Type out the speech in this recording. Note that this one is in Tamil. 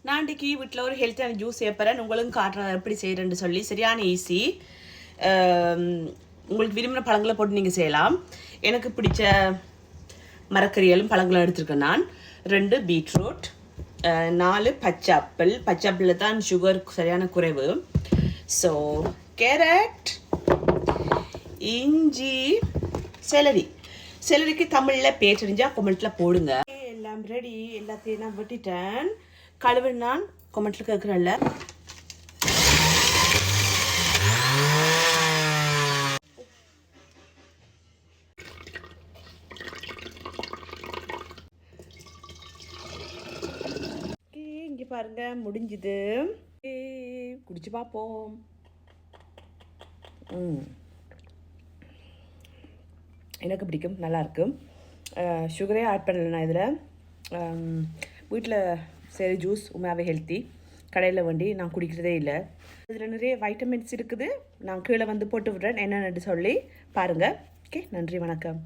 நான் இன்றைக்கி வீட்டில் ஒரு ஹெல்த்தியான ஜூஸ் செய்யப்பறேன். உங்களுக்கும் காட்டுறேன் எப்படி செய்கிறேன்னு சொல்லி. சரியான ஈஸி. உங்களுக்கு விரும்பின பழங்களை போட்டு நீங்கள் செய்யலாம். எனக்கு பிடிச்ச மரக்கறிகளும் பழங்களும் எடுத்துருக்கேன். நான் 2 பீட்ரூட், 4 பச்சை ஆப்பிளில் தான் சுகர் சரியான குறைவு. ஸோ கேரட், இஞ்சி, செலரிக்கு தமிழில் பேர் தெரிஞ்சால் கொமெண்ட்டில் போடுங்க. எல்லாம் ரெடி. எல்லாத்தையும் நான் வெட்டிட்டேன். கழுவு நான் கொமெண்ட்டில் கேட்குறேன்ல. இங்கே பாருங்க, முடிஞ்சுது. குடிச்சு பார்ப்போம். எனக்கு பிடிக்கும், நல்லாயிருக்கு. சுகரே ஆட் பண்ணல நான் இதில். வீட்டில் சரி ஜூஸ் உண்மையாகவே ஹெல்த்தி. கடையில் வேண்டி நான் குடிக்கிறதே இல்லை. இதில் நிறைய வைட்டமின்ஸ் இருக்குது. நான் கீழே வந்து போட்டு விடுறேன் என்னென்னு சொல்லி பாருங்கள். ஓகே, நன்றி, வணக்கம்.